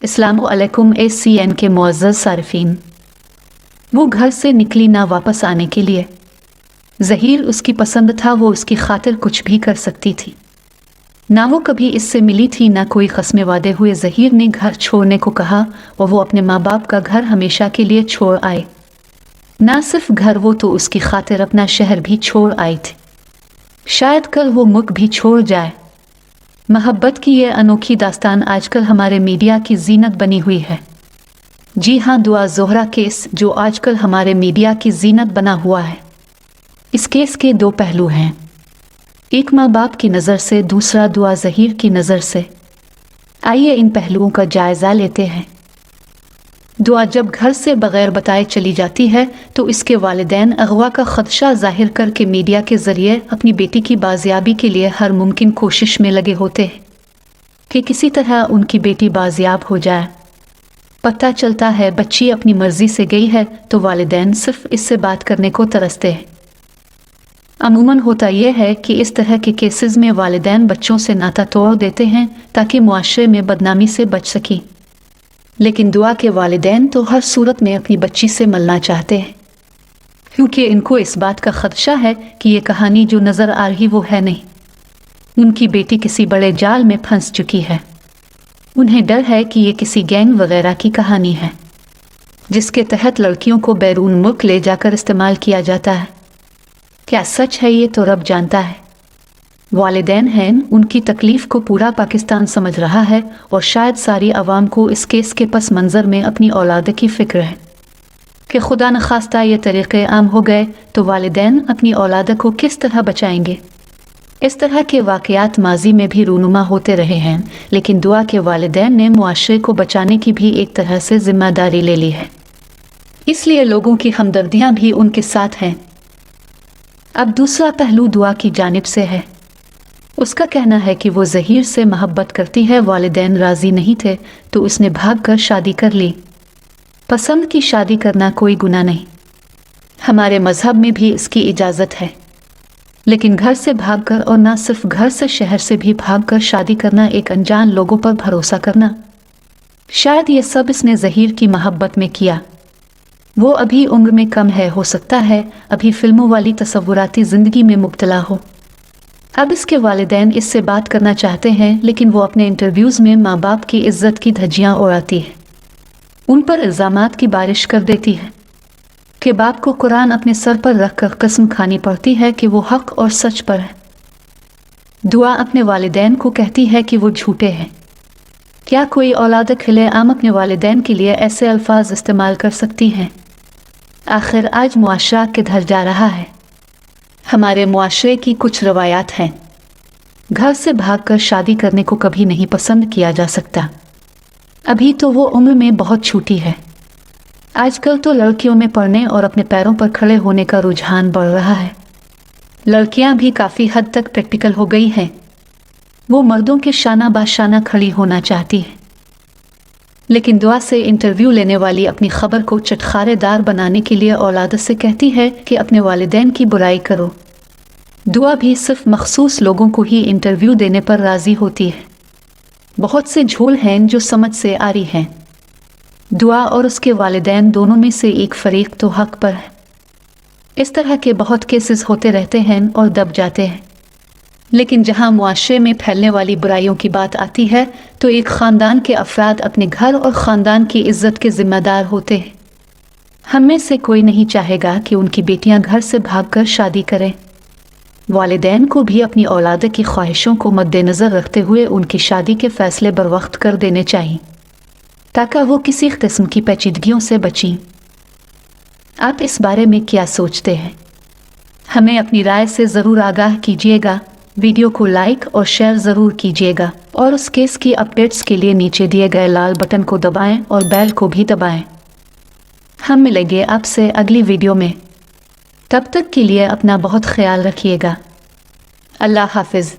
अस्सलामुअलैकुम ACN के मुअज़्ज़ज़ सारिफीन। वो घर से निकली ना वापस आने के लिए। ज़हीर उसकी पसंद था, वो उसकी खातिर कुछ भी कर सकती थी। ना वो कभी इससे मिली थी, ना कोई क़स्में वादे हुए। ज़हीर ने घर छोड़ने को कहा और वो अपने माँ बाप का घर हमेशा के लिए छोड़ आए। ना सिर्फ घर, वो तो उसकी खातिर अपना शहर भी छोड़ आई थी। शायद कल वो मुल्क भी छोड़ जाए। मोहब्बत की ये अनोखी दास्तान आजकल हमारे मीडिया की जीनत बनी हुई है। जी हाँ, दुआ ज़ोहरा केस जो आजकल हमारे मीडिया की जीनत बना हुआ है। इस केस के दो पहलू हैं, एक माँ बाप की नज़र से, दूसरा दुआ ज़हीर की नज़र से। आइए इन पहलुओं का जायज़ा लेते हैं। दुआ जब घर से बग़ैर बताए चली जाती है तो इसके वालिदैन अगवा का ख़दशा ज़ाहिर करके मीडिया के ज़रिए अपनी बेटी की बाजियाबी के लिए हर मुमकिन कोशिश में लगे होते हैं कि किसी तरह उनकी बेटी बाजियाब हो जाए। पता चलता है बच्ची अपनी मर्ज़ी से गई है तो वालिदैन सिर्फ इससे बात करने को तरसते हैं। अमूमन होता यह है कि इस तरह के केसेस में वालिदैन बच्चों से नाता तोड़ देते हैं ताकि मुआशरे में बदनामी से बच सकें। लेकिन दुआ के वालिदैन तो हर सूरत में अपनी बच्ची से मिलना चाहते हैं, क्योंकि इनको इस बात का खदशा है कि ये कहानी जो नज़र आ रही वो है नहीं। उनकी बेटी किसी बड़े जाल में फंस चुकी है। उन्हें डर है कि ये किसी गैंग वगैरह की कहानी है जिसके तहत लड़कियों को बैरून मुल्क ले जाकर इस्तेमाल किया जाता है। क्या सच है ये तो रब जानता है। वालिदैन हैं, उनकी तकलीफ़ को पूरा पाकिस्तान समझ रहा है और शायद सारी आवाम को इस केस के पस मंज़र में अपनी औलाद की फ़िक्र है कि खुदा न खास्ता ये तरीक़े आम हो गए तो वालिदैन अपनी औलाद को किस तरह बचाएंगे। इस तरह के वाक़यात माजी में भी रूनुमा होते रहे हैं, लेकिन दुआ के वालिदैन ने मुआशरे को बचाने की भी एक तरह से ज़िम्मेदारी ले ली है, इसलिए लोगों की हमदर्दियाँ भी उनके साथ हैं। अब दूसरा पहलू दुआ की जानिब से है। उसका कहना है कि वो ज़हीर से मोहब्बत करती है। वालिदैन राज़ी नहीं थे तो उसने भागकर शादी कर ली। पसंद की शादी करना कोई गुनाह नहीं, हमारे मज़हब में भी इसकी इजाज़त है। लेकिन घर से भागकर, और ना सिर्फ घर से, शहर से भी भागकर शादी करना, एक अनजान लोगों पर भरोसा करना, शायद ये सब इसने ज़हीर की मोहब्बत में किया। वो अभी उम्र में कम है, हो सकता है अभी फिल्मों वाली तसव्वुराती ज़िंदगी में मुब्तला हो। अब इसके वालिदैन इससे बात करना चाहते हैं, लेकिन वो अपने इंटरव्यूज़ में माँ बाप की इज़्ज़त की धज्जियाँ उड़ाती है, उन पर इल्ज़ामात की बारिश कर देती है कि बाप को कुरान अपने सर पर रख कर कसम खानी पड़ती है कि वो हक़ और सच पर है। दुआ अपने वालिदैन को कहती है कि वो झूठे हैं। क्या कोई औलाद खिले आम अपने वालिदैन के लिए ऐसे अल्फाज इस्तेमाल कर सकती हैं? आखिर आज मुआशरा किधर जा रहा है? हमारे मुआशरे की कुछ रवायात हैं। घर से भागकर शादी करने को कभी नहीं पसंद किया जा सकता। अभी तो वो उम्र में बहुत छोटी है। आजकल तो लड़कियों में पढ़ने और अपने पैरों पर खड़े होने का रुझान बढ़ रहा है। लड़कियां भी काफ़ी हद तक प्रैक्टिकल हो गई हैं। वो मर्दों के शाना बाशाना खड़ी होना चाहती है। लेकिन दुआ से इंटरव्यू लेने वाली अपनी खबर को चटखारेदार बनाने के लिए औलाद से कहती है कि अपने वालिदैन की बुराई करो। दुआ भी सिर्फ मखसूस लोगों को ही इंटरव्यू देने पर राज़ी होती है। बहुत से झोल हैं जो समझ से आ रही हैं। दुआ और उसके वालिदैन दोनों में से एक फरीक तो हक पर है। इस तरह के बहुत केसेस होते रहते हैं और दब जाते हैं। लेकिन जहां मुआशरे में फैलने वाली बुराइयों की बात आती है तो एक ख़ानदान के अफराद अपने घर और ख़ानदान की इज़्ज़त के ज़िम्मेदार होते हैं। हम में से कोई नहीं चाहेगा कि उनकी बेटियां घर से भागकर शादी करें। वालिदैन को भी अपनी औलाद की ख्वाहिशों को मद्देनज़र रखते हुए उनकी शादी के फ़ैसले बरवक्त कर देने चाहिए ताकि वो किसी किस्म की पेचीदगियों से बचें। आप इस बारे में क्या सोचते हैं? हमें अपनी राय से ज़रूर आगाह कीजिएगा। वीडियो को लाइक और शेयर ज़रूर कीजिएगा और उस केस की अपडेट्स के लिए नीचे दिए गए लाल बटन को दबाएं और बेल को भी दबाएं। हम मिलेंगे आपसे अगली वीडियो में। तब तक के लिए अपना बहुत ख्याल रखिएगा। अल्लाह हाफिज़।